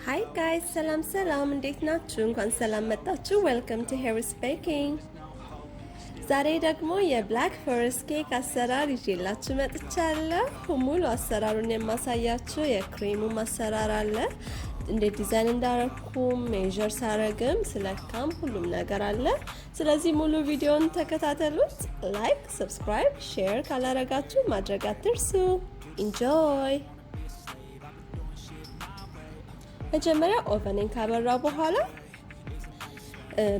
Hi guys, Selam, እንዴት ናችሁ? እንኳን ሰላም መጣችሁ። Welcome to Harris Baking. ዛሬ ደግሞ የብላክፎረስት ኬክ አሰራር ይዤላችሁ መጥቻለሁ። ሙሉ አሰራሩን የማሳያችሁ የክሬሙ አሰራር አለ። እንዴት ዲዛይን እንዳረኩም ሜዠር ሳረግም ስለካም ሁሉም ነገር አለ። ስለዚህ ሙሉ ቪዲዮን ተከታተሉት። ላይክ፣ ሰብስክራይብ፣ ሼር ካላረጋችሁ ማድረግ አትርሱ። ኢንጆይ። መጀመሪያ ኦቨንን ካበራው በኋላ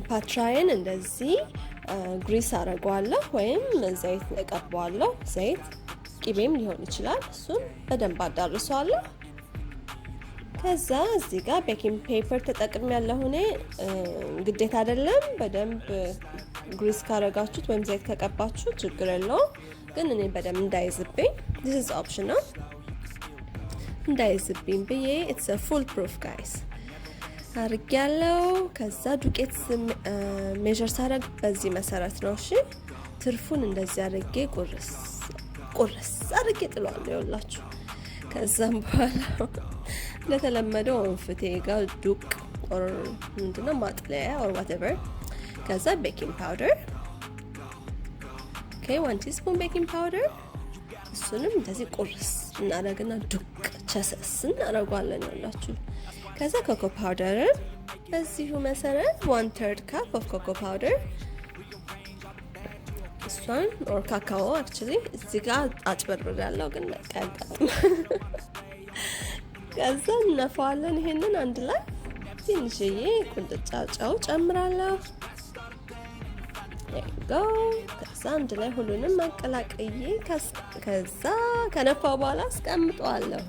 ፓትራይን እንደዚህ ግሪስ አረጋለሁ ወይም ዘይት እቀባዋለሁ። ዘይት ቂቤም ሊሆን ይችላል። እሱን በደንብ አዳርሰዋለሁ። ከዛ እዚህ ጋር ቤኪንግ ፔፐር ተጠቅሜያለሁ። እኔ ግዴታ አይደለም። በደንብ ግሪስ ካረጋችሁት ወይም ዘይት ከቀባችሁ ችግር የለውም። ግን እኔ በደንብ እንዳይዝብኝ this is optional እንዳይዝብኝ ብዬ it's a full proof guys አርጋለሁ። ከዛ ዱቄት ሜዠር ሳረግ በዚህ መሰረት ነው። እሺ ትርፉን እንደዚህ አርጌ ቁርስ አርጌ ጥሏለሁ ይኸውላችሁ። ከዛም በኋላ ለተለመደው ወንፍቴ ጋር ዱቅ ኦር ምንድነው ማጥለያ ኦር whatever። ከዛ ቤኪንግ ፓውደር okay 1 teaspoon ቤኪንግ ፓውደር እሱንም እንደዚህ ቁርስ እናረግና ዱቅ ቸሰስ እናረጋለን ይላችሁ። ከዛ ኮኮ ፓውደር በዚሁ መሰረት 1/3 ካፕ ኦፍ ኮኮ ፓውደር እሷን ኦር cacao actually እዚህ ጋር አጭበርብራለሁ ግን ለቀጣም ከዛ እናፋለን። ይሄንን አንድ ላይ ትንሽዬ ቁንጥጫ ጨው ጨምራለሁ። ከዛ አንድ ላይ ሁሉንም አቀላቅዬ ከዛ ከነፋው በኋላ አስቀምጠዋለሁ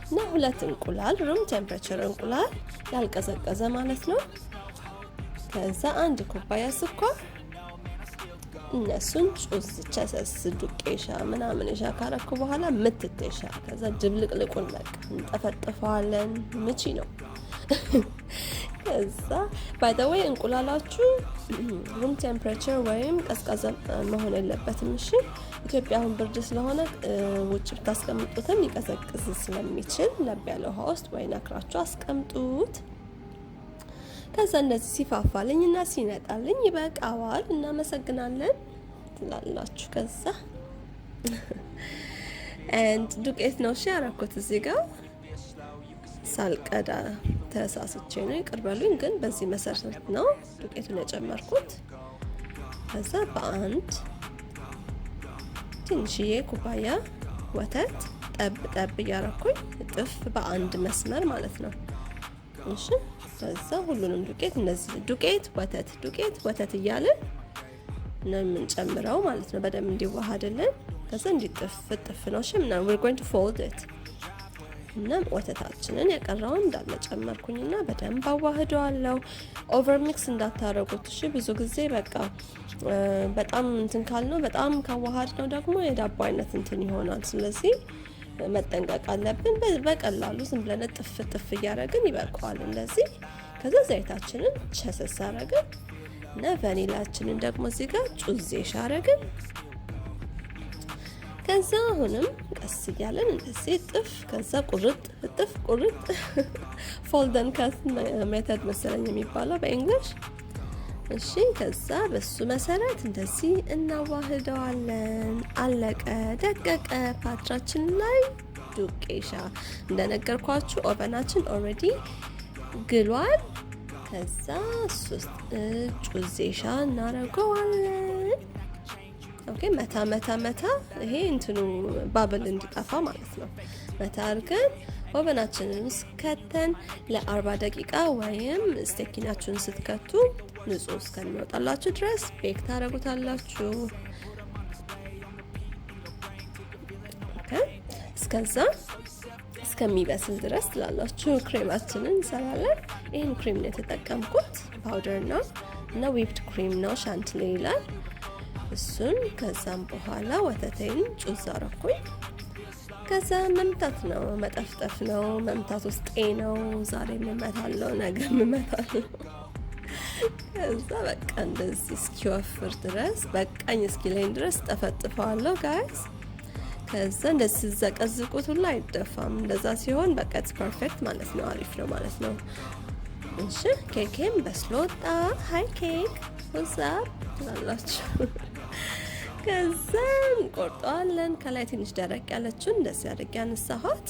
እና 2 እንቁላል ሩም ቴምፕሬቸር እንቁላል ያልቀዘዘ ማለት ነው። ከዛ 1 ኩባያ ስኳር እነሱን ጩዝ ቸሰስ ዱቄሻ ምናምን እሻ ካረኩ በኋላ ምትተሻ ከዛ ድብልቅልቁን ለቅ እንጠፈጥፈዋለን። ምቺ ነው። ከዛ ባይ ዘ ዌይ እንቁላላችሁ ሩም ቴምፕሬቸር ወይም ቀዝቃዛ መሆን የለበትም። እሺ ኢትዮጵያ አሁን ብርድ ስለሆነ ውጭ ብታስቀምጡትም ሊቀዘቅዝ ስለሚችል ለብ ያለ ውሃ ውስጥ ወይ ነክራችሁ አስቀምጡት። ከዛ እንደዚህ ሲፋፋልኝና ሲነጣልኝ ይበቃዋል። እናመሰግናለን ትላላችሁ። ከዛ and ዱቄት ነው እሺ ያረኩት እዚህ ጋር ሳልቀዳ ተሳስቼ ነው ይቅርበሉኝ። ግን በዚህ መሰረት ነው ዱቄቱን የጨመርኩት። ከዛ በአንድ ትንሽዬ ኩባያ ወተት ጠብ እያረኩኝ እጥፍ በአንድ መስመር ማለት ነው። እሺ ከዛ ሁሉንም ዱቄት እነዚህ ዱቄት ወተት እያልን ነው የምንጨምረው ማለት ነው። በደንብ እንዲዋሃድልን ከዛ እንዲጥፍ ነው። እሺ እና we're going to fold it እና ወተታችንን ያቀራውን እንዳለ ጨመርኩኝና በደንብ አዋህደዋለሁ። ኦቨር ሚክስ እንዳታረጉት እሺ። ብዙ ጊዜ በቃ በጣም እንትን ካልነው በጣም ካዋሃድ ነው ደግሞ የዳቦ አይነት እንትን ይሆናል። ስለዚህ መጠንቀቅ አለብን። በቀላሉ ዝም ብለን ጥፍ እያረግን ይበቃዋል እንደዚህ። ከዛ ዘይታችንን ቸሰስ አረግን እና ቫኒላችንን ደግሞ እዚህ ጋር ጩዜሽ አረግን። ከዛ አሁንም ቀስ እያለን እንደዚህ ጥፍ ከዛ ቁርጥ ፎልደን ካት ሜተድ መሰለኝ የሚባለው በእንግሊሽ። እሺ ከዛ በሱ መሰረት እንደዚህ እናዋህደዋለን። አለቀ ደቀቀ። ፓትራችን ላይ ዱቄሻ እንደነገርኳችሁ ኦቨናችን ኦሬዲ ግሏል። ከዛ ሶስት ጩዜሻ እናረጋዋለን። ኦኬ መታ ይሄ እንትኑ ባብል እንዲጠፋ ማለት ነው። መታ አድርገን ኦቨናችንን ከተን ለ40 ደቂቃ ወይም ስቴኪናችሁን ስትከቱ ንጹህ እስከሚወጣላችሁ ድረስ ቤክ ታረጉታላችሁ። ኦኬ እስከዛ እስከሚበስል ድረስ ትላላችሁ። ክሬማችንን እንሰራለን። ይሄን ክሬም ነው የተጠቀምኩት። ፓውደር ነው እና ዊፕድ ክሬም ነው ሻንትሊ ይላል እሱን። ከዛም በኋላ ወተቴን ጩዝ አረኩኝ። ከዛ መምታት ነው መጠፍጠፍ ነው። መምታት ውስጥ ነው። ዛሬ መመታለው ነገ መመታለው። ከዛ በቃ እንደዚህ እስኪወፍር ድረስ በቃኝ እስኪለኝ ድረስ ጠፈጥፈዋለሁ ጋይስ። ከዛ እንደዚህ ዘቀዝቁት ሁሉ አይደፋም። እንደዛ ሲሆን በቃ ፐርፌክት ማለት ነው፣ አሪፍ ነው ማለት ነው። እሺ ኬኬም በስሎ ወጣ። ሃይ ኬክ ወዛ ትላላችሁ። ከዛ እንቆርጠዋለን። ከላይ ትንሽ ደረቅ ያለችውን እንደዚህ አድርጌ አነሳኋት።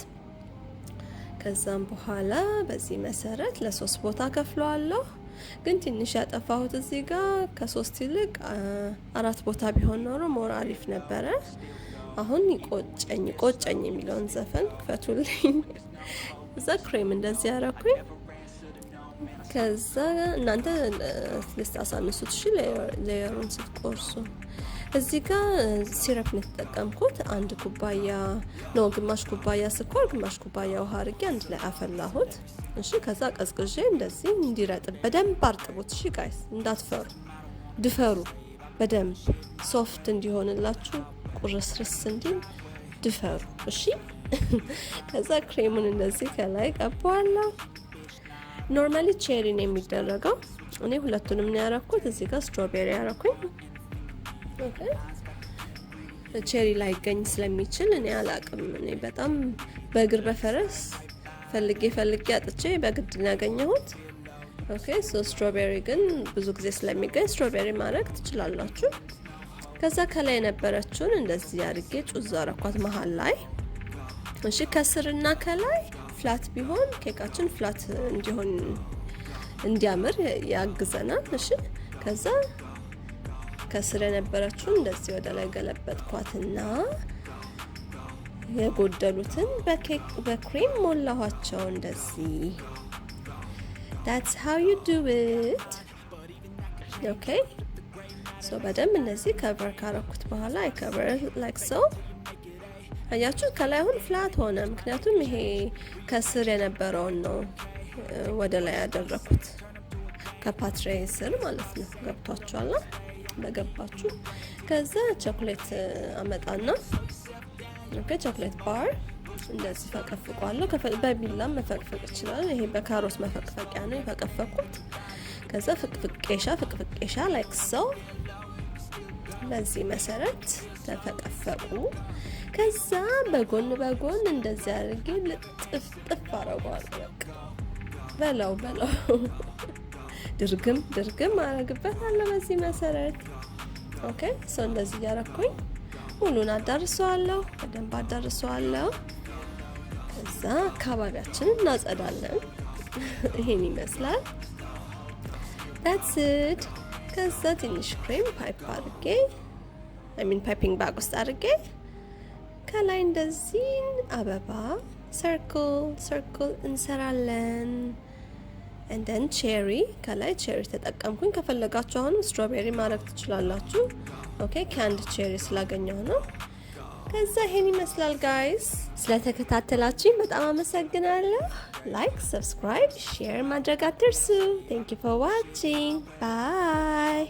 ከዛም በኋላ በዚህ መሰረት ለ3 ቦታ ከፍለዋለሁ። ግን ትንሽ ያጠፋሁት እዚህ ጋር ከ3 ይልቅ 4 ቦታ ቢሆን ኖሮ ሞር አሪፍ ነበረ። አሁን ቆጨኝ የሚለውን ዘፈን ክፈቱልኝ። እዛ ክሬም እንደዚህ ያረኩኝ። ከዛ እናንተ ልታሳንሱት እሺ፣ ሌየሩን ስትቆርሱ። እዚህ ጋር ሲረፕ ነው የተጠቀምኩት። 1 ኩባያ ነው፣ ግማሽ ኩባያ ስኳር፣ ግማሽ ኩባያ ውሃ አድርጌ አንድ ላይ አፈላሁት። እሺ ከዛ ቀዝቅዤ እንደዚህ እንዲረጥብ በደንብ አርጥቡት። እሺ ጋይስ እንዳትፈሩ፣ ድፈሩ በደንብ ሶፍት እንዲሆንላችሁ፣ ቁርስርስ እንዲል ድፈሩ። እሺ ከዛ ክሬሙን እንደዚህ ከላይ ቀባዋለሁ። ኖርማሊ ቼሪ ነው የሚደረገው። እኔ ሁለቱንም ነው ያረኩት። እዚህ ጋር ስትሮቤሪ ያረኩኝ። ኦኬ ቼሪ ላይ ገኝ ስለሚችል እኔ አላቅም። እኔ በጣም በእግር በፈረስ ፈልጌ አጥቼ በግድ ነው ያገኘሁት። ኦኬ ሶ ስትሮቤሪ ግን ብዙ ጊዜ ስለሚገኝ ስትሮቤሪ ማድረግ ትችላላችሁ። ከዛ ከላይ የነበረችውን እንደዚህ አድርጌ ጩዝ አረኳት መሃል ላይ። እሺ ከስርና ከላይ ፍላት ቢሆን ኬካችን ፍላት እንዲሆን እንዲያምር ያግዘናል። እሺ ከዛ ከስር የነበረችውን እንደዚህ ወደ ላይ ገለበጥኳትና የጎደሉትን በክሬም ሞላኋቸው እንደዚህ። That's how you do it. Okay so በደንብ እነዚህ ከቨር ካረኩት በኋላ I cover like so። አያችሁ ከላይ አሁን ፍላት ሆነ፣ ምክንያቱም ይሄ ከስር የነበረውን ነው ወደ ላይ ያደረኩት ከፓትሬ ስር ማለት ነው። ገብቷችኋል? በገባችሁ ከዛ ቾኮሌት አመጣና ኦኬ ቾኮሌት ባር እንደዚህ ፈቀፍቋለሁ። በቢላም መፈቅፈቅ ይችላል። ይሄ በካሮት መፈቅፈቂያ ነው የፈቀፈኩት። ከዛ ፍቅፍቄሻ ላይክ ሶ በዚህ መሰረት ተፈቀፈቁ። ከዛ በጎን እንደዚህ አድርጌ ልጥፍ አረጋለሁ። በቃ በላው ድርግም አረግበታለሁ በዚህ መሰረት። ኦኬ ሶ እንደዚህ ያረኩኝ ሙሉን አዳርሰዋለሁ፣ በደንብ አዳርሰዋለሁ። ከዛ አካባቢያችንን እናጸዳለን። ይሄን ይመስላል። that's it። ከዛ ትንሽ ክሬም ፓይፒንግ ባግ ውስጥ አድርጌ ከላይ እንደዚህ አበባ ሰርክል እንሰራለን። and then cherry ከላይ cherry ተጠቀምኩኝ። ከፈለጋችሁ አሁን ስትሮቤሪ ማድረግ ትችላላችሁ። ኦኬ ካንድ ቼሪ ስላገኘው ነው። ከዛ ይሄን ይመስላል ጋይስ። ስለተከታተላችሁ በጣም አመሰግናለሁ። ላይክ፣ ሰብስክራይብ፣ ሼር ማድረግ አትርሱ። thank you for watching. bye